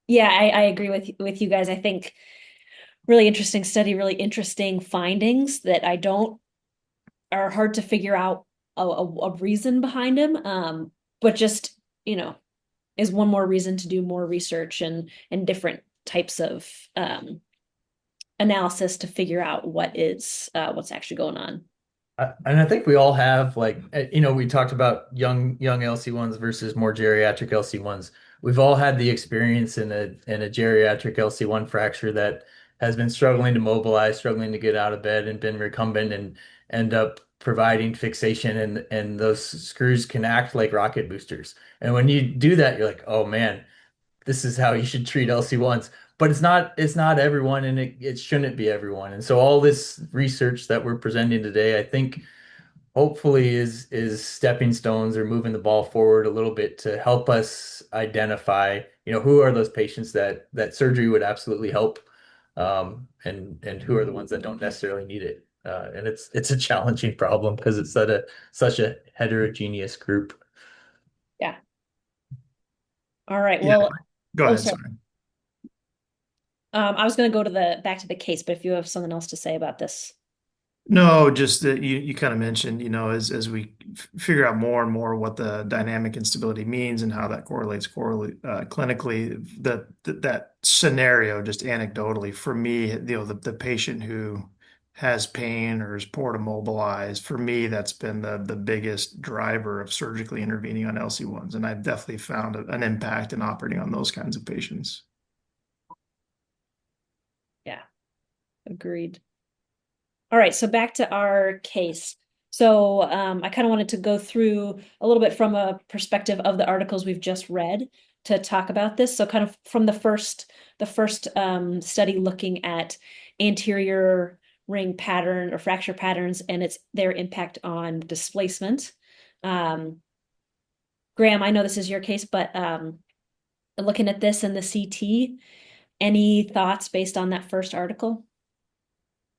yeah, I agree with you guys. I think really interesting study, really interesting findings that I don't are hard to figure out a reason behind them. But just, is one more reason to do more research and different types of analysis to figure out what's actually going on.
And I think we all have we talked about young LC-1s versus more geriatric LC-1s. We've all had the experience in a geriatric LC-1 fracture that has been struggling to mobilize, struggling to get out of bed, and been recumbent and end up providing fixation, and those screws can act like rocket boosters. And when you do that, you're like, oh man, this is how you should treat LC-1s. But it's not everyone, and it shouldn't be everyone. And so all this research that we're presenting today, I think hopefully is stepping stones or moving the ball forward a little bit to help us identify, who are those patients that surgery would absolutely help, and who are the ones that don't necessarily need it. And it's a challenging problem because it's such a heterogeneous group.
Yeah. All right.
Yeah.
Well,
Go
oh,
ahead.
sorry.
Sorry.
I was going to go to back to the case, but if you have something else to say about this.
No, just that you kind of mentioned, as we figure out more and more what the dynamic instability means and how that clinically, that scenario, just anecdotally, for me, the patient who has pain or is poor to mobilize, for me, that's been the biggest driver of surgically intervening on LC-1s, and I've definitely found an impact in operating on those kinds of patients.
Yeah, agreed. All right, so back to our case. So I kind of wanted to go through a little bit from a perspective of the articles we've just read to talk about this. So kind of from the first study looking at anterior ring pattern or fracture patterns and their impact on displacement. Graham, I know this is your case, but looking at this in the CT, any thoughts based on that first article?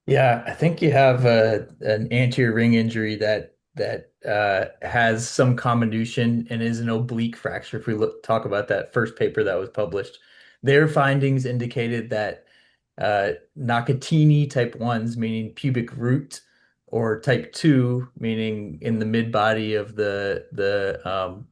Yeah, I think you have an anterior ring injury that has some comminution and is an oblique fracture. If we talk about that first paper that was published, their findings indicated that Nakatini type 1s, meaning pubic root, or type 2, meaning in the mid body of the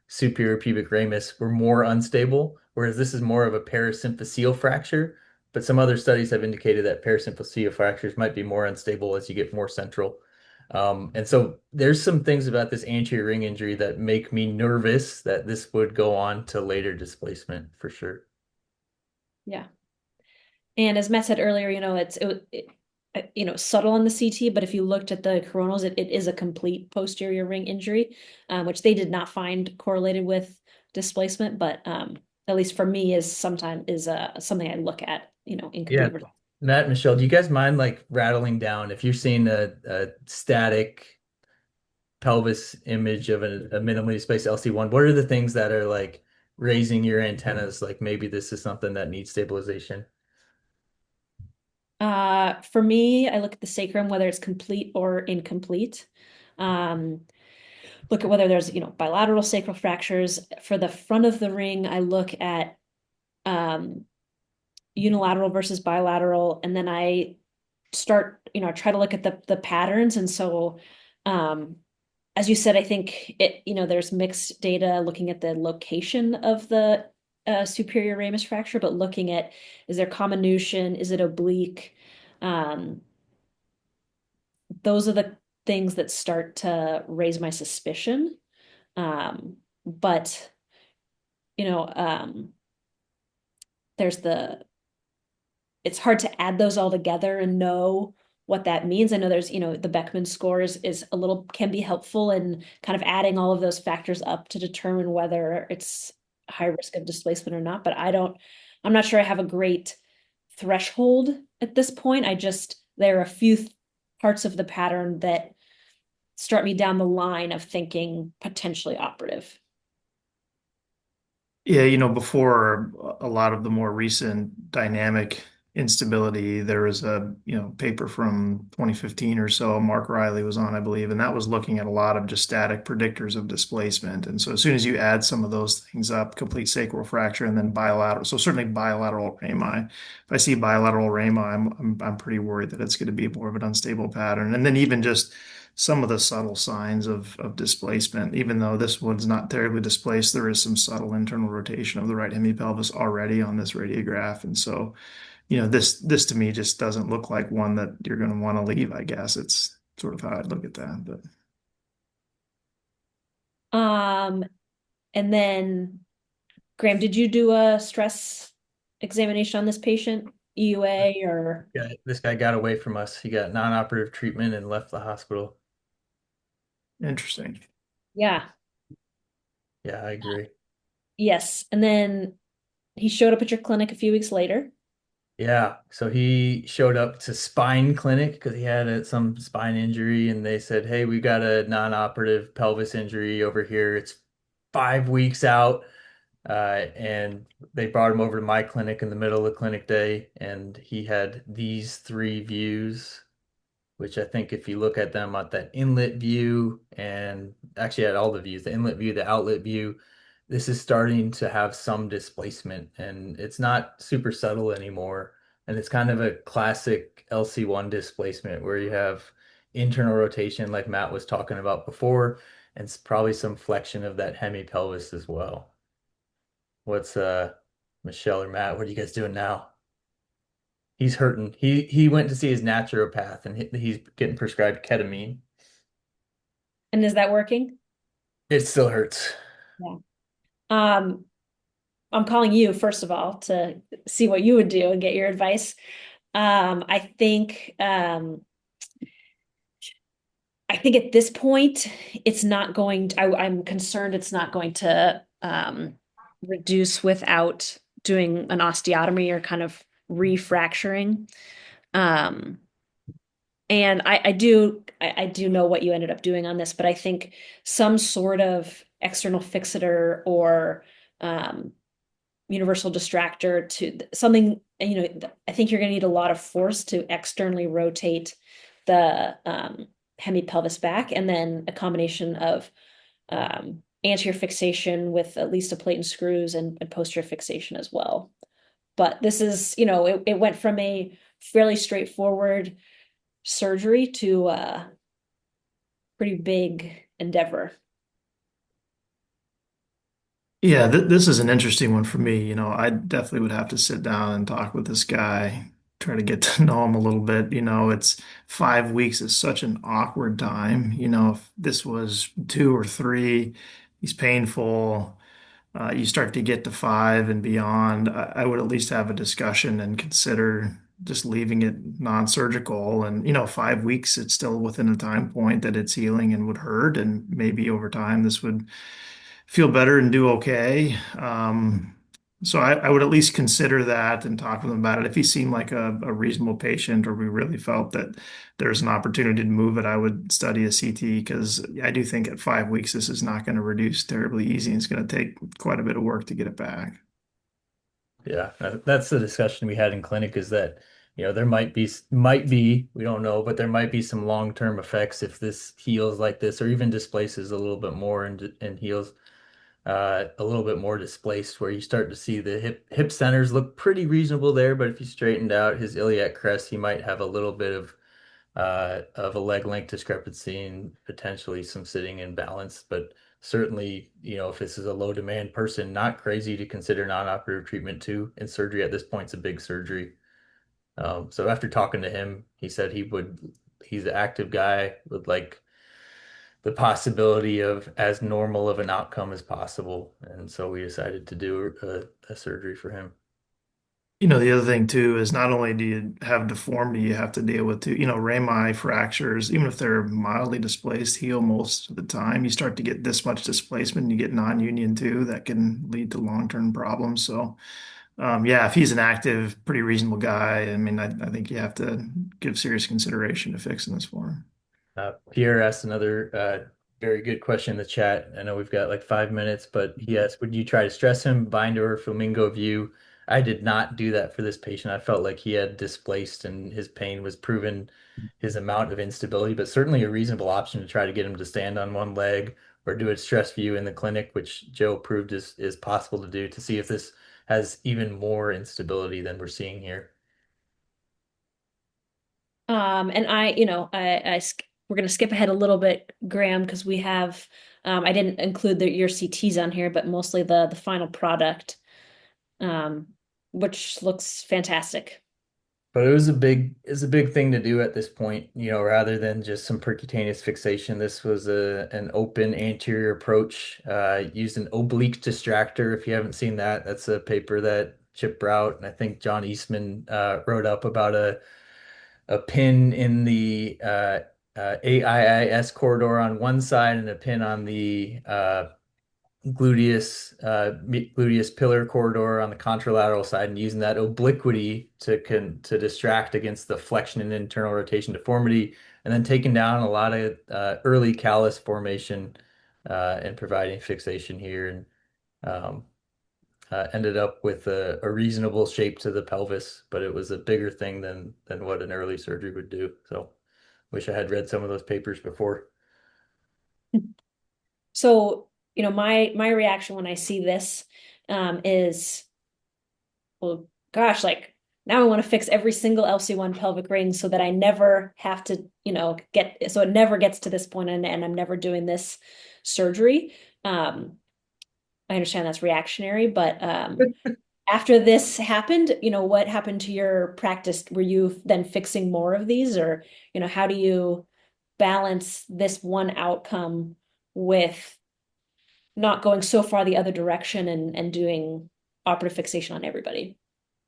superior pubic ramus, were more unstable, whereas this is more of a parasymphyseal fracture. But some other studies have indicated that parasymphyseal fractures might be more unstable as you get more central. And so there's some things about this anterior ring injury that make me nervous that this would go on to later displacement for sure.
Yeah. And as Matt said earlier, subtle in the CT, but if you looked at the coronals, it is a complete posterior ring injury, which they did not find correlated with displacement, but at least for me is something I look at,
Yeah.
incomplete.
Matt, Michelle, do you guys mind like rattling down if you're seeing a static pelvis image of a minimally displaced LC-1, what are the things that are like raising your antennas? Like maybe this is something that needs stabilization.
For me, I look at the sacrum, whether it's complete or incomplete. Um, Look at whether there's, bilateral sacral fractures. For the front of the ring, I look at unilateral versus bilateral, and then I start, try to look at the patterns. And so as you said, I think there's mixed data looking at the location of the superior ramus fracture, but looking at, is there comminution? Is it oblique? Um, those are the things that start to raise my suspicion. But, you know, there's it's hard to add those all together and know what that means. I know there's, the Beckman score is can be helpful in kind of adding all of those factors up to determine whether it's high risk of displacement or not. But I'm not sure I have a great threshold at this point. There are a few parts of the pattern that start me down the line of thinking potentially operative.
Yeah, before a lot of the more recent dynamic instability, there was a, paper from 2015 or so, Mark Riley was on, I believe, and that was looking at a lot of just static predictors of displacement. And so as soon as you add some of those things up, complete sacral fracture and then bilateral, so certainly bilateral rami. If I see bilateral rami, I'm pretty worried that it's going to be more of an unstable pattern. And then even just some of the subtle signs of displacement. Even though this one's not terribly displaced, there is some subtle internal rotation of the right hemipelvis already on this radiograph. And so, this to me just doesn't look like one that you're going to want to leave, I guess. It's sort of how I'd look at that. But
And then Graham, did you do a stress examination on this patient, EUA or?
Yeah, this guy got away from us. He got non-operative treatment and left the hospital.
interesting.
Yeah,
Yeah, I agree.
yes. And then he showed up at your clinic a few weeks later.
Yeah, so he showed up to spine clinic because he had some spine injury, and they said, "Hey, we got a non-operative pelvis injury over here. It's 5 weeks out." And they brought him over to my clinic in the middle of the clinic day, and he had these three views, which I think if you look at them at that inlet view and actually at all the views, the inlet view, the outlet view, this is starting to have some displacement and it's not super subtle anymore. And it's kind of a classic LC-1 displacement where you have internal rotation like Matt was talking about before, and it's probably some flexion of that hemipelvis as well. What's Michelle or Matt, what are you guys doing now? He's hurting. He went to see his naturopath and he's getting prescribed ketamine.
And is that working?
It still hurts.
Yeah. Um, I'm calling you, first of all, to see what you would do and get your advice. I think at this point, it's not going to, I'm concerned it's not going to reduce without doing an osteotomy or kind of refracturing. Um, and I do know what you ended up doing on this, but I think some sort of external fixator or universal distractor to something, I think you're going to need a lot of force to externally rotate the hemipelvis back, and then a combination of anterior fixation with at least a plate and screws and posterior fixation as well. But this is, it went from a fairly straightforward surgery to a pretty big endeavor.
Yeah, this is an interesting one for me. I definitely would have to sit down and talk with this guy, try to get to know him a little bit. It's 5 weeks is such an awkward time. If this was 2 or 3, he's painful. You start to get to 5 and beyond. I would at least have a discussion and consider just leaving it non-surgical. And 5 weeks, it's still within a time point that it's healing and would hurt. And maybe over time, this would feel better and do okay. So I would at least consider that and talk with him about it. If he seemed like a reasonable patient or we really felt that there's an opportunity to move it, I would study a CT because I do think at 5 weeks, this is not going to reduce terribly easy. And it's going to take quite a bit of work to get it back.
Yeah, that's the discussion we had in clinic is that, there might be, we don't know, but there might be some long-term effects if this heals like this or even displaces a little bit more and heals a little bit more displaced where you start to see the hip centers look pretty reasonable there, but if you straightened out his iliac crest, he might have a little bit of of a leg length discrepancy and potentially some sitting imbalance. But certainly, if this is a low demand person, not crazy to consider non-operative treatment too. And surgery at this point is a big surgery. So after talking to him, he said he's an active guy with like the possibility of as normal of an outcome as possible. And so we decided to do a surgery for him.
The other thing too is not only do you have deformity you have to deal with too, rami fractures, even if they're mildly displaced, heal most of the time. You start to get this much displacement, you get non-union too, that can lead to long-term problems. So, yeah, if he's an active, pretty reasonable guy, I mean, I think you have to give serious consideration to fixing this for him.
Pierre asked another very good question in the chat. I know we've got like 5 minutes, but he asked, would you try to stress him, bind or flamingo view? I did not do that for this patient. I felt like he had displaced and his pain was proven his amount of instability, but certainly a reasonable option to try to get him to stand on one leg or do a stress view in the clinic, which Joe proved is possible to do to see if this has even more instability than we're seeing here.
And we're going to skip ahead a little bit, Graham, because we have, I didn't include your CTs on here, but mostly the final product, um, which looks fantastic.
But it's a big thing to do at this point, rather than just some percutaneous fixation. This was an open anterior approach, used an oblique distractor. If you haven't seen that, that's a paper that Chip Brout and I think John Eastman wrote up about a pin in the AIIS corridor on one side and a pin on the gluteus pillar corridor on the contralateral side, and using that obliquity to distract against the flexion and internal rotation deformity, and then taking down a lot of early callus formation and providing fixation here, and ended up with a reasonable shape to the pelvis, but it was a bigger thing than what an early surgery would do. So wish I had read some of those papers before.
So, my reaction when I see this is, well, gosh, like now I want to fix every single LC-1 pelvic ring so that I never have to, so it never gets to this point and I'm never doing this surgery. I understand that's reactionary, but after this happened, what happened to your practice? Were you then fixing more of these, or, how do you balance this one outcome with not going so far the other direction and doing operative fixation on everybody?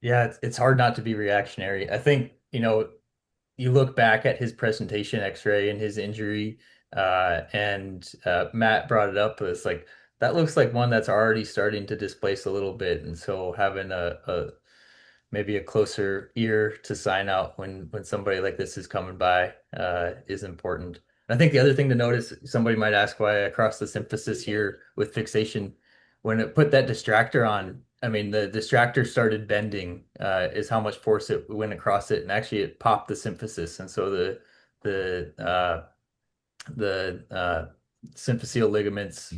Yeah, it's hard not to be reactionary. I think, you look back at his presentation x-ray and his injury, and Matt brought it up. It's like that looks like one that's already starting to displace a little bit. And so having a maybe a closer ear to sign out when somebody like this is coming by is important. And I think the other thing to notice, somebody might ask why I crossed the symphysis here with fixation. When it put that distractor on, I mean, the distractor started bending, is how much force it went across it, and actually it popped the symphysis, and so the symphyseal ligaments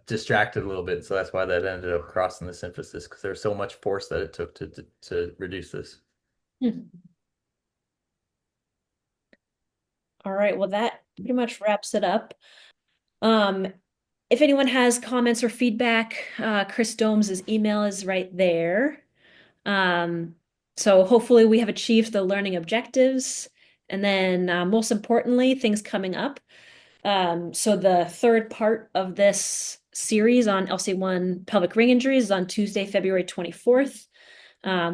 distracted a little bit, so that's why that ended up crossing the symphysis, because there's so much force that it took to reduce this.
All right, well, that pretty much wraps it up. If anyone has comments or feedback, Chris Domes' email is right there. So hopefully we have achieved the learning objectives. And then most importantly, things coming up. So the third part of this series on LC-1 pelvic ring injuries is on Tuesday, February 24th,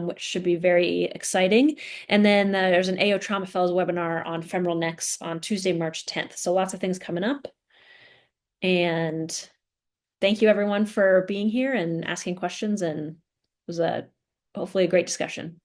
which should be very exciting. And then there's an AO Trauma Fellows webinar on femoral necks on Tuesday, March 10th. So lots of things coming up. And thank you everyone for being here and asking questions. And it was hopefully a great discussion.